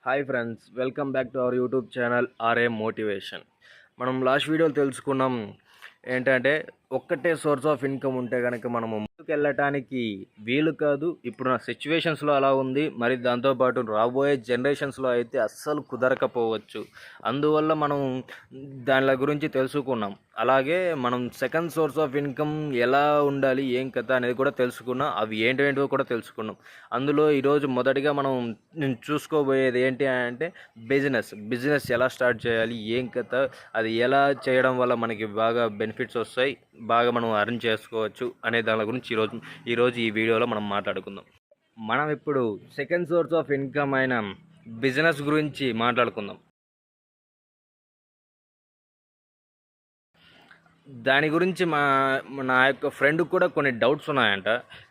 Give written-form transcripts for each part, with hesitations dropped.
Hi friends, welcome back to our YouTube channel R A motivation. మనం last వీడియోలో తెలుసుకున్నాం ఏంటంటే ఒక్కటే సోర్స్ ఆఫ్ ఇన్కమ్ ఉంటే కనుక మనము ముందుకు వెళ్ళటానికి వీలు కాదు. ఇప్పుడున్న సిచ్యువేషన్స్లో అలా ఉంది, మరి దాంతోపాటు రాబోయే జనరేషన్స్లో అయితే అస్సలు కుదరకపోవచ్చు. అందువల్ల మనం దాని గురించి తెలుసుకున్నాం. అలాగే మనం సెకండ్ సోర్స్ ఆఫ్ ఇన్కమ్ ఎలా ఉండాలి, ఏం కథ అనేది కూడా తెలుసుకున్నాం. అవి ఏంటో కూడా తెలుసుకున్నాం. అందులో ఈరోజు మొదటిగా మనం చూసుకోబోయేది ఏంటి అంటే బిజినెస్ ఎలా స్టార్ట్ చేయాలి, ఏం కథ, అది ఎలా చేయడం వల్ల మనకి బాగా బెనిఫిట్స్ వస్తాయి, బాగా మనం అర్న్ చేసుకోవచ్చు అనే దాని గురించి ఈరోజు ఈ వీడియోలో మనం మాట్లాడుకుందాం. మనం ఇప్పుడు సెకండ్ సోర్స్ ఆఫ్ ఇన్కమ్ అయిన బిజినెస్ గురించి మాట్లాడుకుందాం. దాని గురించి నా యొక్క ఫ్రెండ్ కూడా కొన్ని డౌట్స్ ఉన్నాయంట.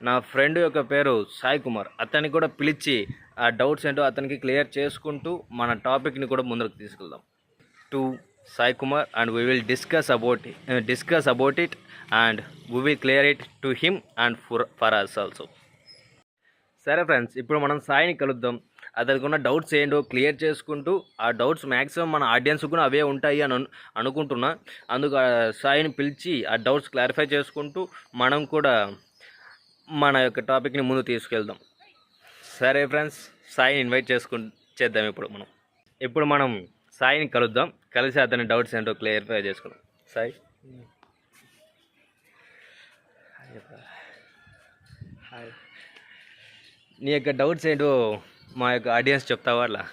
నా ఫ్రెండ్ యొక్క పేరు సాయి కుమార్. అతన్ని కూడా పిలిచి ఆ డౌట్స్ ఏంటో అతనికి క్లియర్ చేసుకుంటూ మన టాపిక్ని కూడా ముందుకు తీసుకెళ్దాం. To Sai Kumar, and we will discuss about it, and we will clear it to him and for us also. సరే ఫ్రెండ్స్, ఇప్పుడు మనం సాయిని కలుద్దాం. అతనికి ఉన్న డౌట్స్ ఏంటో క్లియర్ చేసుకుంటూ, ఆ డౌట్స్ మ్యాక్సిమం మన ఆడియన్స్ కూడా అవే ఉంటాయి అని అనుకుంటున్నా. అందుకు సాయిని పిలిచి ఆ డౌట్స్ క్లారిఫై చేసుకుంటూ మనం కూడా మన యొక్క టాపిక్ని ముందు తీసుకెళ్దాం. సరే ఫ్రెండ్స్, సాయిని ఇన్వైట్ చేద్దాం. ఇప్పుడు మనం సాయిని కలుద్దాం. కలిసి అతని డౌట్స్ ఏంటో క్లియర్ఫై చేసుకుందాం. సాయి, హాయ్. నీ యొక్క డౌట్స్ ఏంటో మా యొక్క ఆడియన్స్ చెప్తావా? అలా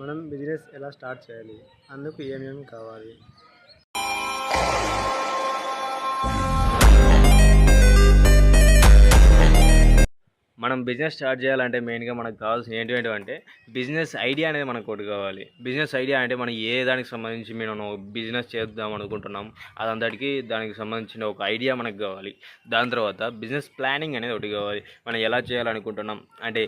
మనం బిజినెస్ ఎలా స్టార్ట్ చేయాలి, అందుకు ఏమేమి కావాలి? మనం బిజినెస్ స్టార్ట్ చేయాలంటే మెయిన్గా మనకు కావాల్సిన ఏంటంటే బిజినెస్ ఐడియా అనేది మనకు ఒకటి కావాలి. బిజినెస్ ఐడియా అంటే మనం ఏ దానికి సంబంధించి మేము బిజినెస్ చేద్దాం అనుకుంటున్నాం, అదంతటికి దానికి సంబంధించిన ఒక ఐడియా మనకు కావాలి. దాని తర్వాత బిజినెస్ ప్లానింగ్ అనేది ఒకటి కావాలి. మనం ఎలా చేయాలనుకుంటున్నాం అంటే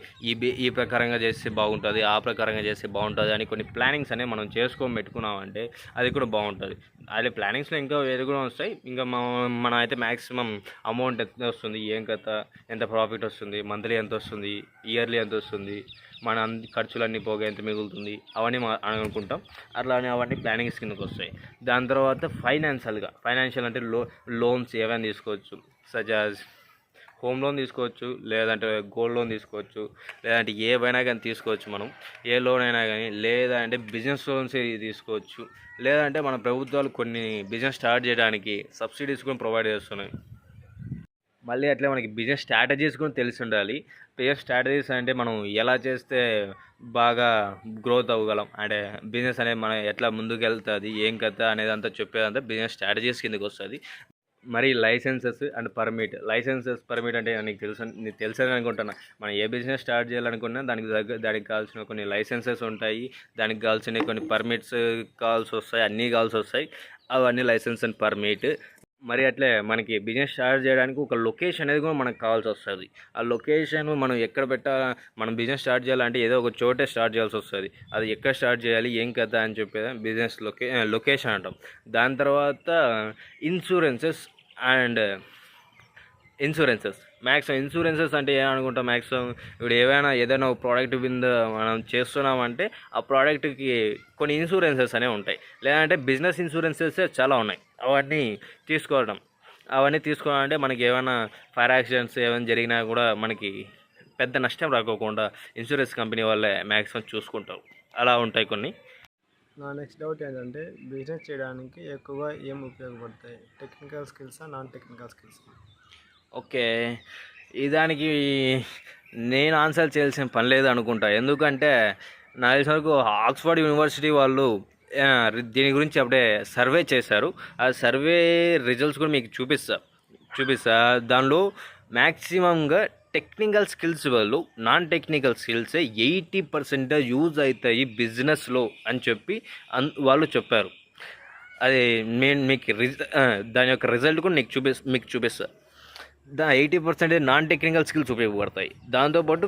ఈ ప్రకారంగా చేస్తే బాగుంటుంది, ఆ ప్రకారంగా చేస్తే బాగుంటుంది అని కొన్ని ప్లానింగ్స్ అనేవి మనం చేసుకొని పెట్టుకున్నామంటే అది కూడా బాగుంటుంది. అదే ప్లానింగ్స్లో ఇంకా వేరే కూడా వస్తాయి. ఇంకా మనం అయితే మ్యాక్సిమం అమౌంట్ ఎంత వస్తుంది, ఏం కథ, ఎంత ప్రాఫిట్ వస్తుంది, మంత్లీ ఎంత వస్తుంది, ఇయర్లీ ఎంత వస్తుంది, మన ఖర్చులన్నీ పోగా ఎంత మిగులుతుంది, అవన్నీ అనుకుంటాం. అట్లానే అవన్నీ ప్లానింగ్స్ కిందకు వస్తాయి. దాని తర్వాత ఫైనాన్షియల్ అంటే లోన్స్ ఏవైనా తీసుకోవచ్చు. సచ్ యాజ్ హోమ్ లోన్ తీసుకోవచ్చు, లేదంటే గోల్డ్ లోన్ తీసుకోవచ్చు, లేదంటే ఏవైనా కానీ తీసుకోవచ్చు. మనం ఏ లోన్ అయినా కానీ, లేదంటే బిజినెస్ లోన్స్ తీసుకోవచ్చు, లేదంటే మన ప్రభుత్వాలు కొన్ని బిజినెస్ స్టార్ట్ చేయడానికి సబ్సిడీస్ కూడా ప్రొవైడ్ చేస్తున్నాయి. మళ్ళీ అట్లే మనకి బిజినెస్ స్ట్రాటజీస్ కూడా తెలిసి ఉండాలి. బిజినెస్ స్ట్రాటజీస్ అంటే మనం ఎలా చేస్తే బాగా గ్రోత్ అవ్వగలం, అంటే బిజినెస్ అనేది మనం ఎట్లా ముందుకు వెళ్తుంది, ఏం కథ అనేది అంతా చెప్పేదంతా బిజినెస్ స్ట్రాటజీస్ కిందకి వస్తుంది. మరి లైసెన్సెస్ అండ్ పర్మిట్ అంటే నీకు తెలుసని అనుకుంటున్నా. మనం ఏ బిజినెస్ స్టార్ట్ చేయాలనుకున్నా దానికి కావాల్సిన కొన్ని లైసెన్సెస్ ఉంటాయి, దానికి కావాల్సిన కొన్ని పర్మిట్స్ కావాల్సి వస్తాయి, అన్నీ కావాల్సి వస్తాయి. అవన్నీ లైసెన్స్ అండ్ పర్మిట్. మరి అట్లే మనకి బిజినెస్ స్టార్ట్ చేయడానికి ఒక లొకేషన్ అనేది కూడా మనకు కావాల్సి వస్తుంది. ఆ లొకేషన్ మనం ఎక్కడ మనం బిజినెస్ స్టార్ట్ చేయాలంటే ఏదో ఒక చోటే స్టార్ట్ చేయాల్సి వస్తుంది. అది ఎక్కడ స్టార్ట్ చేయాలి, ఏం కదా అని చెప్పేది బిజినెస్ లొకేషన్ అంటాం. దాని తర్వాత ఇన్సూరెన్సెస్ మ్యాక్సిమం ఇన్సూరెన్సెస్ అంటే ఏమనుకుంటాం, మ్యాక్సిమం ఇప్పుడు ఏదైనా ఒక ప్రోడక్ట్ మీద మనం చేస్తున్నామంటే ఆ ప్రోడక్ట్కి కొన్ని ఇన్సూరెన్సెస్ అనేవి ఉంటాయి, లేదంటే బిజినెస్ ఇన్సూరెన్సెస్ చాలా ఉన్నాయి. అవన్నీ తీసుకోవాలంటే మనకి ఏమైనా ఫైర్ యాక్సిడెంట్స్ ఏమైనా జరిగినా కూడా మనకి పెద్ద నష్టం రాకోకుండా ఇన్సూరెన్స్ కంపెనీ వాళ్ళే మ్యాక్సిమం చూసుకుంటారు. అలా ఉంటాయి కొన్ని. నా నెక్స్ట్ డౌట్ ఏంటంటే బిజినెస్ చేయడానికి ఎక్కువగా ఏం ఉపయోగపడతాయి, టెక్నికల్ స్కిల్సా, నాన్ టెక్నికల్ స్కిల్స్? ఓకే, దానికి నేను ఆన్సర్ చేయాల్సిన పని లేదు అనుకుంటా. ఎందుకంటే నాకు తెలిసిన వరకు ఆక్స్ఫర్డ్ యూనివర్సిటీ వాళ్ళు దీని గురించి అప్పుడే సర్వే చేశారు. ఆ సర్వే రిజల్ట్స్ కూడా మీకు చూపిస్తా. దానిలో మ్యాక్సిమంగా టెక్నికల్ స్కిల్స్ వాళ్ళు నాన్ టెక్నికల్ స్కిల్సే 80% యూజ్ అవుతాయి బిజినెస్లో అని చెప్పి వాళ్ళు చెప్పారు. అది మీకు దాని యొక్క రిజల్ట్ కూడా మీకు చూపిస్తా. 80% నాన్ టెక్నికల్ స్కిల్స్ ఉపయోగపడతాయి. దాంతోపాటు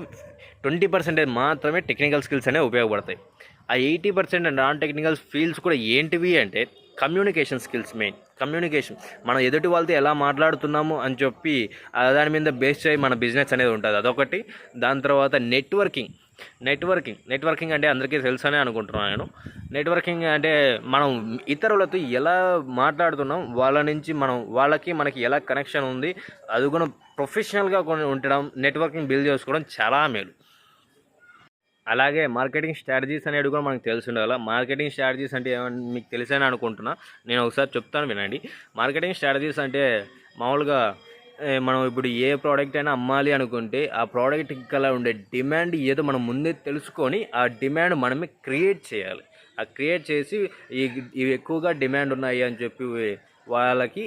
20% మాత్రమే టెక్నికల్ స్కిల్స్ అనేవి ఉపయోగపడతాయి. ఆ 80% నాన్ టెక్నికల్ ఫీల్డ్స్ కూడా ఏంటివి అంటే కమ్యూనికేషన్ స్కిల్స్. కమ్యూనికేషన్, మనం ఎదుటి వాళ్ళతో ఎలా మాట్లాడుతున్నాము అని చెప్పి దాని మీద బేస్ అయ్యి మన బిజినెస్ అనేది ఉంటుంది, అదొకటి. దాని తర్వాత నెట్వర్కింగ్ అంటే అందరికీ తెలుసనే అనుకుంటున్నాను నేను. నెట్వర్కింగ్ అంటే మనం ఇతరులతో ఎలా మాట్లాడుతున్నాం, వాళ్ళ నుంచి మనకి ఎలా కనెక్షన్ ఉంది, అది కూడా ప్రొఫెషనల్గా ఉండడం, నెట్వర్కింగ్ బిల్డ్ చేసుకోవడం చాలా మేలు. అలాగే మార్కెటింగ్ స్ట్రాటజీస్ అనేవి కూడా మనకు తెలిసి ఉండాలి. మార్కెటింగ్ స్ట్రాటజీస్ అంటే ఏమని మీకు తెలిసని అనుకుంటున్నా, నేను ఒకసారి చెప్తాను వినండి. మార్కెటింగ్ స్ట్రాటజీస్ అంటే మామూలుగా మనం ఇప్పుడు ఏ ప్రోడక్ట్ అయినా అమ్మాలి అనుకుంటే ఆ ప్రోడక్ట్ గల ఉండే డిమాండ్ ఏదో మనం ముందే తెలుసుకొని ఆ డిమాండ్ మనమే క్రియేట్ చేయాలి. ఆ క్రియేట్ చేసి ఇవి ఎక్కువగా డిమాండ్ ఉన్నాయి అని చెప్పి వాళ్ళకి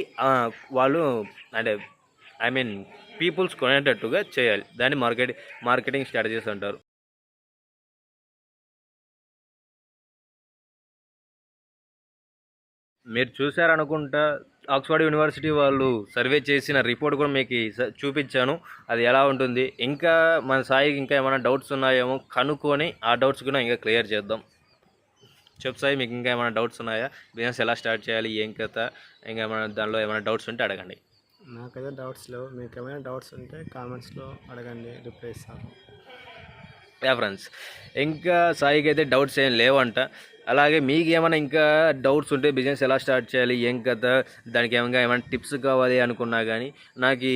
వాళ్ళు అంటే ఐ మీన్ పీపుల్స్ కొనేటట్టుగా చేయాలి. దాన్ని మార్కెటింగ్ స్ట్రాటజీస్ అంటారు. మీరు చూశారనుకుంటా, ఆక్స్ఫర్డ్ యూనివర్సిటీ వాళ్ళు సర్వే చేసిన రిపోర్ట్ కూడా మీకు చూపించాను, అది ఎలా ఉంటుంది. ఇంకా మన సాయికి ఇంకా ఏమైనా డౌట్స్ ఉన్నాయేమో కనుక్కొని ఆ డౌట్స్ కూడా ఇంకా క్లియర్ చేద్దాం. చెప్పు సాయి, మీకు ఇంకా ఏమైనా డౌట్స్ ఉన్నాయా? బిజినెస్ ఎలా స్టార్ట్ చేయాలి, ఏం కథ, ఇంకా ఏమైనా దానిలో ఏమైనా డౌట్స్ ఉంటే అడగండి. నాకైతే డౌట్స్ లేవు, మీకు ఏమైనా డౌట్స్ ఉంటే కామెంట్స్లో అడగండి, రిప్లై ఇస్తాను. ఫ్రెండ్స్, ఇంకా సాయికి అయితే డౌట్స్ ఏం లేవంట. అలాగే మీకు ఏమైనా ఇంకా డౌట్స్ ఉంటే బిజినెస్ ఎలా స్టార్ట్ చేయాలి, ఏం కదా, దానికి ఏమైనా టిప్స్ కావాలి అనుకున్నా కానీ నాకు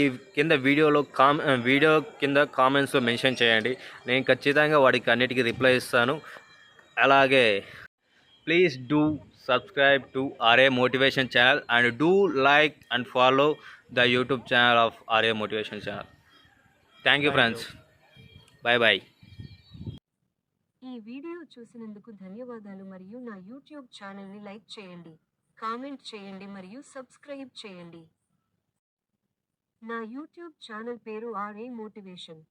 ఈ కింద వీడియో కింద కామెంట్స్లో మెన్షన్ చేయండి. నేను ఖచ్చితంగా వాడికి అన్నిటికీ రిప్లై ఇస్తాను. అలాగే please do subscribe to RA Motivation channel and do like and follow the YouTube channel of RA Motivation channel. Thank you friends. Bye bye. ఈ వీడియో చూసినందుకు ధన్యవాదాలు మరియు నా యూట్యూబ్ ఛానల్ని లైక్ చేయండి, కామెంట్ చేయండి మరియు సబ్స్క్రైబ్ చేయండి. నా యూట్యూబ్ ఛానల్ పేరు RA మోటివేషన్.